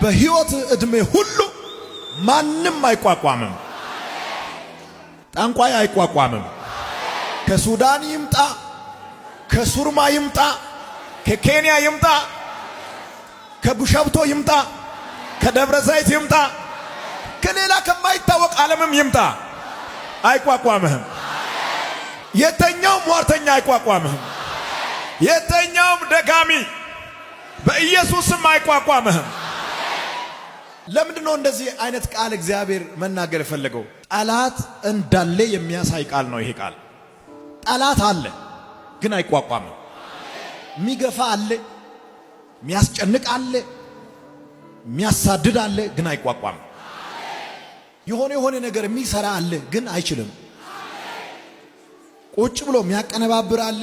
በሕይወት ዕድሜ ሁሉ ማንም አይቋቋምም። ጠንቋይ አይቋቋምም። ከሱዳን ይምጣ፣ ከሱርማ ይምጣ፣ ከኬንያ ይምጣ፣ ከቡሸብቶ ይምጣ፣ ከደብረ ዘይት ይምጣ፣ ከሌላ ከማይታወቅ ዓለምም ይምጣ አይቋቋምህም። የተኛውም ሟርተኛ አይቋቋምህም። የተኛውም ደጋሚ በኢየሱስም አይቋቋምህም። ለምንድነው እንደዚህ አይነት ቃል እግዚአብሔር መናገር የፈለገው? ጠላት እንዳለ የሚያሳይ ቃል ነው ይሄ ቃል። ጠላት አለ ግን አይቋቋምም። የሚገፋ አለ፣ የሚያስጨንቅ አለ፣ የሚያሳድድ አለ ግን አይቋቋምም። የሆነ ነገር የሚሰራ አለ ግን አይችልም። ቁጭ ብሎ የሚያቀነባብር አለ፣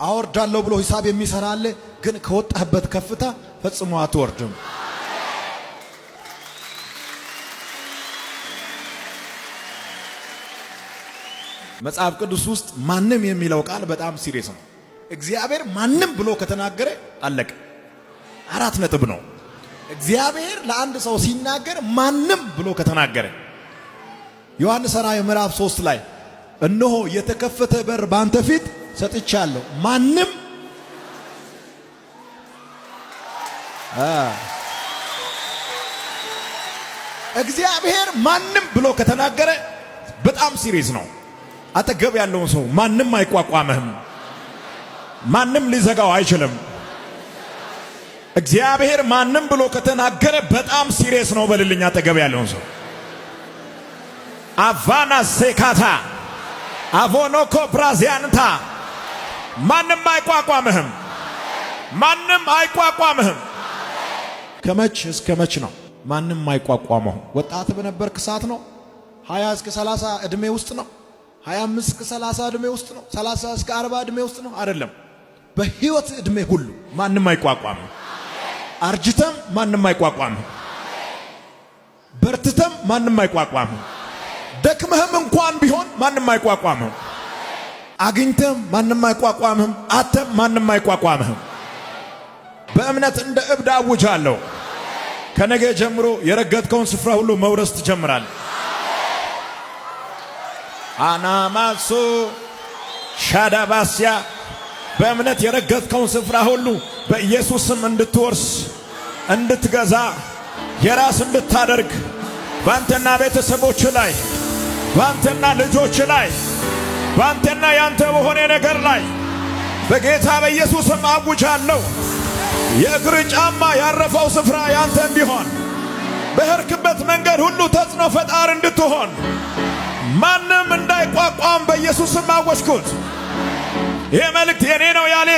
አወርዳለሁ ብሎ ሂሳብ የሚሰራ አለ ግን ከወጣህበት ከፍታ ፈጽሞ አትወርድም። መጽሐፍ ቅዱስ ውስጥ ማንም የሚለው ቃል በጣም ሲሪየስ ነው። እግዚአብሔር ማንም ብሎ ከተናገረ አለቀ። 4 ነጥብ ነው። እግዚአብሔር ለአንድ ሰው ሲናገር ማንም ብሎ ከተናገረ ዮሐንስ ራእይ ምዕራፍ 3 ላይ እነሆ የተከፈተ በር ባንተ ፊት ሰጥቻለሁ፣ ማንም እግዚአብሔር ማንም ብሎ ከተናገረ በጣም ሲሪየስ ነው። አጠገብ ያለውን ሰው ማንም አይቋቋምህም፣ ማንም ሊዘጋው አይችልም። እግዚአብሔር ማንም ብሎ ከተናገረ በጣም ሲሪየስ ነው በልልኝ። አጠገብ ያለውን ሰው አቫና ሴካታ አቮኖኮ ብራዚያንታ ማንም አይቋቋምህም፣ ማንም አይቋቋምህም። ከመች እስከ መች ነው ማንም አይቋቋመው? ወጣት በነበርክ ሰዓት ነው? 20 እስከ 30 ዕድሜ ውስጥ ነው? 25 እስከ 30 ዕድሜ ውስጥ ነው? 30 እስከ 40 ዕድሜ ውስጥ ነው? አይደለም። በሕይወት ዕድሜ ሁሉ ማንም አይቋቋምም። አርጅተም ማንም አይቋቋምም። በርትተም ማንም አይቋቋምም። ደክመህም እንኳን ቢሆን ማንም አይቋቋምም። አግኝተም ማንም አይቋቋምም። አተም ማንም አይቋቋምም። በእምነት እንደ እብድ አውጃለሁ፣ ከነገ ጀምሮ የረገጥከውን ስፍራ ሁሉ መውረስ ትጀምራለህ። አናማሶ ሻዳባስያ በእምነት የረገጥከውን ስፍራ ሁሉ በኢየሱስም እንድትወርስ እንድትገዛ የራስ እንድታደርግ ባንተና ቤተሰቦች ላይ ባንተና ልጆች ላይ ባንተና ያንተ በሆነ ነገር ላይ በጌታ በኢየሱስም አውጃለሁ። የእግር ጫማ ያረፈው ስፍራ ያንተ እንዲሆን በሄድክበት መንገድ ሁሉ ተጽዕኖ ፈጣሪ እንድትሆን ማንም እንዳይቋቋም በኢየሱስም አወጅኩት። ይህ መልእክት የኔ ነው ያለ